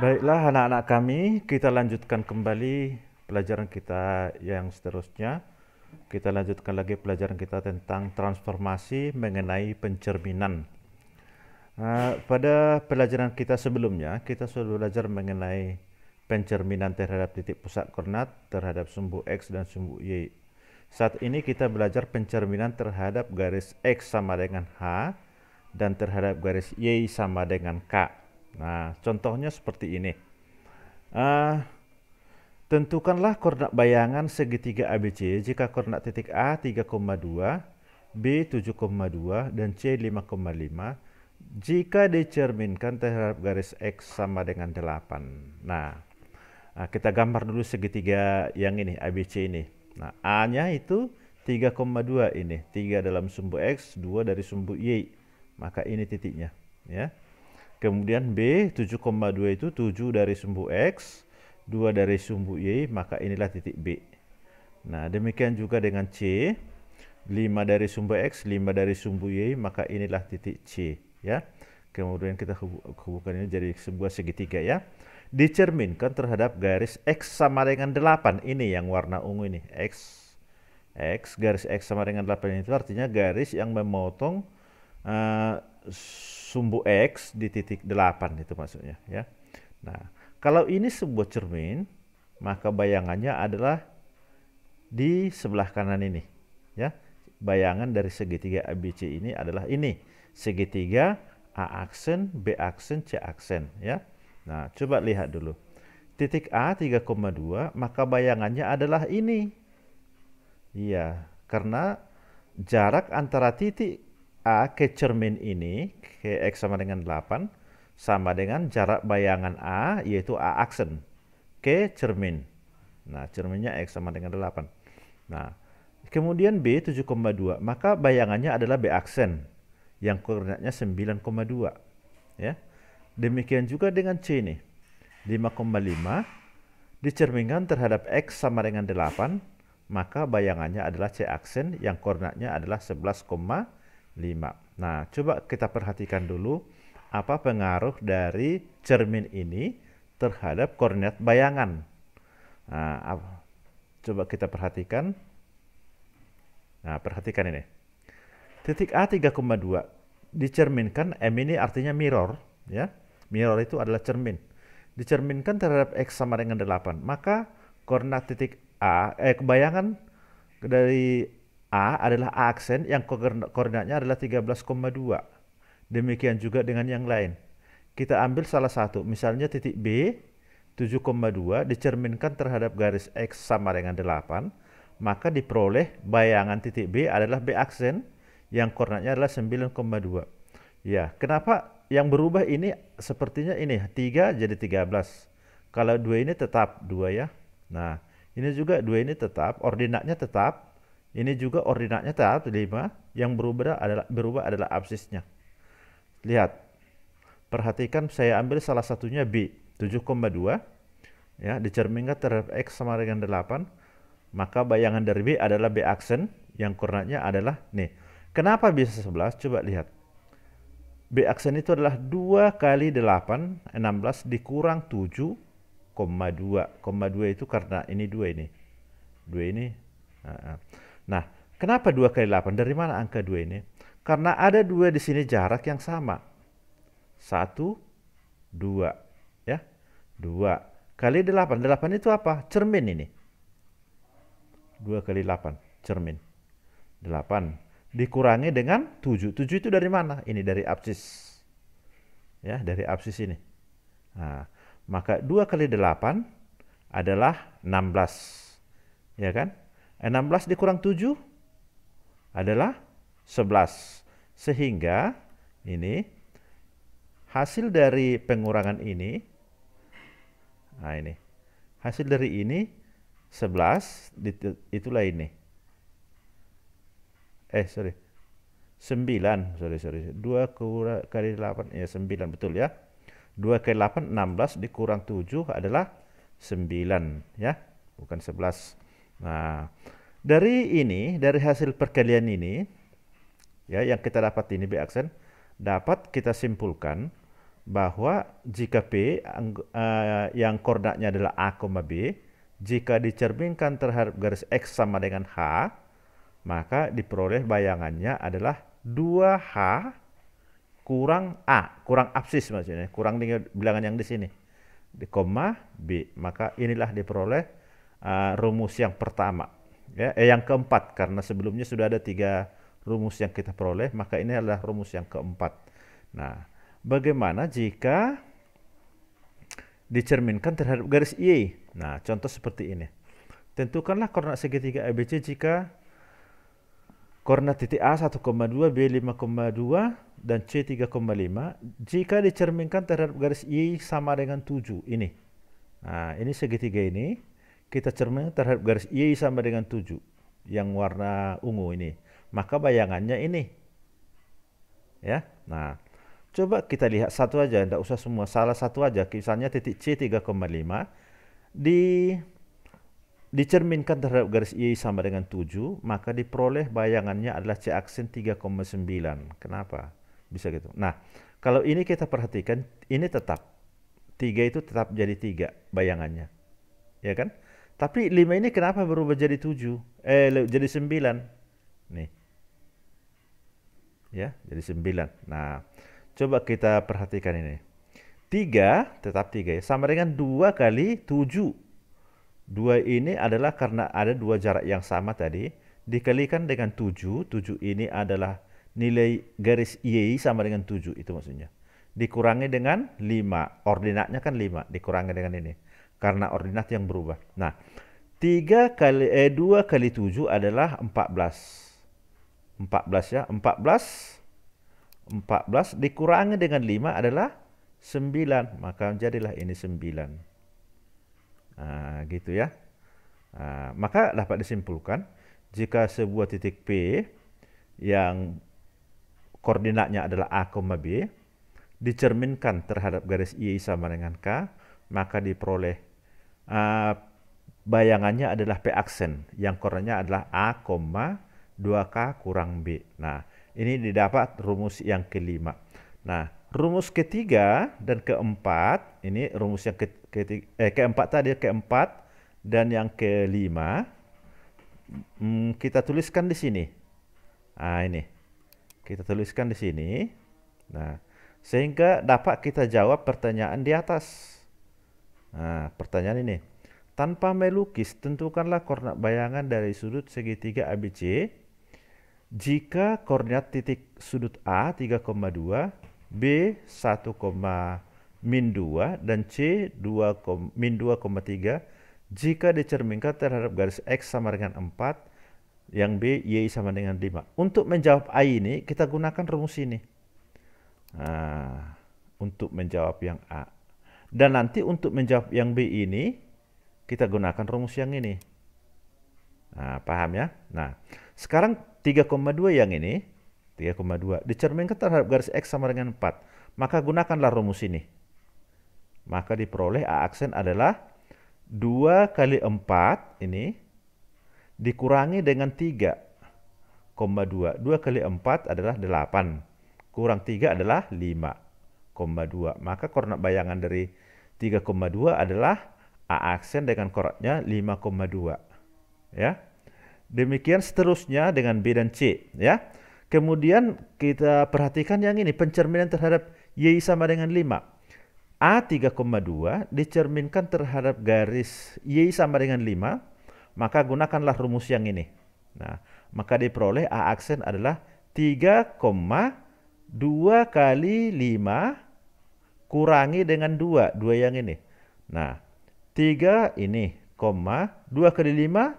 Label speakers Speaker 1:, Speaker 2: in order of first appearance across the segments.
Speaker 1: Baiklah anak-anak kami, kita lanjutkan kembali pelajaran kita yang seterusnya. Kita lanjutkan lagi pelajaran kita tentang transformasi mengenai pencerminan. Pada pelajaran kita sebelumnya, kita sudah belajar mengenai pencerminan terhadap titik pusat koordinat terhadap sumbu X dan sumbu Y. Saat ini kita belajar pencerminan terhadap garis X sama dengan H dan terhadap garis Y sama dengan K. Nah, contohnya seperti ini. Ah, Tentukanlah koordinat bayangan segitiga ABC jika koordinat titik A 3,2, B 7,2, dan C 5,5 jika dicerminkan terhadap garis X sama dengan 8. Nah, kita gambar dulu segitiga yang ini, ABC ini. Nah, A-nya itu 3,2 ini, 3 dalam sumbu X, 2 dari sumbu Y. Maka ini titiknya, ya. Kemudian B 7,2 itu 7 dari sumbu X, 2 dari sumbu Y, maka inilah titik B. Nah, demikian juga dengan C, 5 dari sumbu X, 5 dari sumbu Y, maka inilah titik C, ya. Kemudian kita hubungkan ini jadi sebuah segitiga, ya. Dicerminkan terhadap garis X sama dengan 8. Ini yang warna ungu ini, garis X sama dengan 8 itu artinya garis yang memotong sumbu X di titik 8 itu maksudnya, ya. Nah, kalau ini sebuah cermin, maka bayangannya adalah di sebelah kanan ini, ya. Bayangan dari segitiga ABC ini adalah ini, segitiga A aksen, B aksen, C aksen, ya. Nah, coba lihat dulu. Titik A 3,2, maka bayangannya adalah ini. Iya, karena jarak antara titik A ke cermin ini, ke X sama dengan 8, sama dengan jarak bayangan A, yaitu A aksen, ke cermin. Nah, cerminnya X sama dengan 8. Nah, kemudian B 7,2, maka bayangannya adalah B aksen, yang koordinatnya 9,2. Ya. Demikian juga dengan C nih, 5,5 dicerminkan terhadap X sama dengan 8, maka bayangannya adalah C aksen yang koordinatnya adalah 11,5. Nah, coba kita perhatikan dulu apa pengaruh dari cermin ini terhadap koordinat bayangan. Nah, coba kita perhatikan. Nah, perhatikan ini. Titik A 3,2 dicerminkan, M ini artinya mirror, ya. Mirror itu adalah cermin. Dicerminkan terhadap X sama dengan 8. Maka koordinat titik A, bayangan dari A adalah A aksen yang koordinatnya adalah 13,2. Demikian juga dengan yang lain. Kita ambil salah satu, misalnya titik B 7,2 dicerminkan terhadap garis X sama dengan 8, maka diperoleh bayangan titik B adalah B aksen yang koordinatnya adalah 9,2. Ya, kenapa yang berubah ini sepertinya ini 3 jadi 13. Kalau 2 ini tetap 2, ya. Nah, ini juga 2 ini tetap, ordinatnya tetap. Ini juga ordinatnya tetap 5. Yang berubah adalah absisnya. Lihat. Perhatikan, saya ambil salah satunya B 7,2, ya, dicerminkan terhadap X sama dengan 8, maka bayangan dari B adalah B aksen yang koordinatnya adalah nih. Kenapa bisa 11? Coba lihat. B aksen itu adalah 2 kali 8, 16 dikurang 7,2. 2 itu karena ini 2 ini. 2 ini. Nah, kenapa 2 kali 8? Dari mana angka 2 ini? Karena ada 2 di sini jarak yang sama. 1, 2. Ya. 2 kali 8. 8 itu apa? Cermin ini. 2 kali 8, cermin. 8 dikurangi dengan 7. 7 itu dari mana? Ini dari absis. Ya, dari absis ini. Nah, maka 2 kali 8 adalah 16. Ya kan? 16 dikurang 7 adalah 11. Sehingga ini hasil dari pengurangan ini, nah ini, hasil dari ini 11, itulah ini. 9, 2 kali 8, ya 9, betul ya. 2 kali 8, 16 dikurang 7 adalah 9, ya, bukan 11. Nah, dari hasil perkalian ini, ya, yang kita dapat ini B aksen, dapat kita simpulkan bahwa jika P yang koordinatnya adalah A, B, jika dicerminkan terhadap garis X sama dengan H, maka diperoleh bayangannya adalah 2H kurang A, kurang absis maksudnya, kurang dengan bilangan yang di sini, di koma B. Maka inilah diperoleh rumus yang pertama, ya, yang keempat, karena sebelumnya sudah ada 3 rumus yang kita peroleh, maka ini adalah rumus yang keempat. Nah, bagaimana jika dicerminkan terhadap garis Y? Nah, contoh seperti ini. Tentukanlah koordinat segitiga ABC jika koordinat titik A 1,2, B 5,2, dan C 3,5 jika dicerminkan terhadap garis Y sama dengan 7. Ini. Nah, ini segitiga ini kita cerminkan terhadap garis Y sama dengan 7 yang warna ungu ini. Maka bayangannya ini. Ya. Nah, coba kita lihat satu aja, tidak usah semua, salah satu aja. Misalnya titik C 3,5 dicerminkan terhadap garis Y sama dengan 7, maka diperoleh bayangannya adalah C aksen 3,9. Kenapa? Bisa gitu. Nah, kalau ini kita perhatikan, ini tetap 3 itu tetap jadi 3 bayangannya. Ya kan? Tapi 5 ini kenapa berubah jadi 7? Jadi 9. Nih. Ya, jadi 9. Nah, coba kita perhatikan ini. 3 tetap 3 ya, sama dengan 2 kali 7. 2 ini adalah karena ada 2 jarak yang sama tadi, dikalikan dengan 7. 7 ini adalah nilai garis Y sama dengan 7, itu maksudnya. Dikurangi dengan 5, ordinatnya kan 5, dikurangi dengan ini. Karena ordinat yang berubah. Nah, 2 kali 7 adalah 14. 14 ya, 14 dikurangi dengan 5 adalah 9, maka jadilah ini 9. Nah, gitu ya. Nah, maka dapat disimpulkan jika sebuah titik P yang koordinatnya adalah A, B dicerminkan terhadap garis Y sama dengan K, maka diperoleh bayangannya adalah P aksen yang koordinatnya adalah A, 2K kurang B. Nah, ini didapat rumus yang kelima. Nah, rumus ketiga dan keempat, ini rumus yang keempat tadi, keempat dan yang kelima, kita tuliskan di sini. Nah, ini kita tuliskan di sini. Nah, sehingga dapat kita jawab pertanyaan di atas. Nah, pertanyaan ini. Tanpa melukis, tentukanlah koordinat bayangan dari sudut segitiga ABC jika koordinat titik sudut A 3,2, B 1,-2, dan C 2,-3 jika dicerminkan terhadap garis X sama dengan 4, yang B, Y sama dengan 5. Untuk menjawab A ini, kita gunakan rumus ini. Nah, untuk menjawab yang A. Dan nanti untuk menjawab yang B ini, kita gunakan rumus yang ini. Nah, paham ya? Nah, sekarang 3,2 yang ini, 3,2 dicerminkan terhadap garis X sama dengan 4. Maka gunakanlah rumus ini. Maka diperoleh A aksen adalah 2 kali 4 ini dikurangi dengan 3,2. 2 kali 4 adalah 8. Kurang 3 adalah 5,2. Maka koordinat bayangan dari 3,2 adalah A aksen dengan koordinatnya 5,2. Ya. Demikian seterusnya dengan B dan C, ya. Kemudian kita perhatikan yang ini, pencerminan terhadap Y sama dengan 5. A 3,2 dicerminkan terhadap garis Y sama dengan 5, maka gunakanlah rumus yang ini. Nah, maka diperoleh A aksen adalah 3,2 kali 5 kurangi dengan 2 yang ini. Nah, 3 ini, 2 kali 5,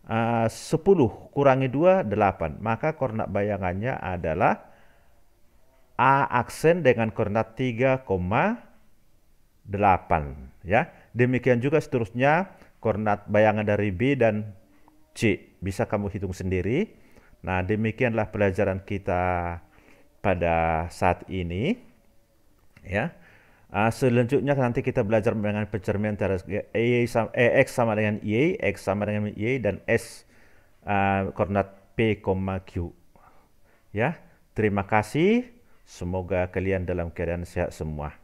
Speaker 1: 10 kurangi 2, 8. Maka koordinat bayangannya adalah A aksen dengan koordinat 3,8. Ya. Demikian juga seterusnya koordinat bayangan dari B dan C. Bisa kamu hitung sendiri. Nah, demikianlah pelajaran kita pada saat ini. Ya. Selanjutnya nanti kita belajar dengan pencerminan antara X sama dengan Y, X sama dengan Y, dan S koordinat P, Q. Ya, terima kasih. Semoga kalian dalam keadaan sehat semua.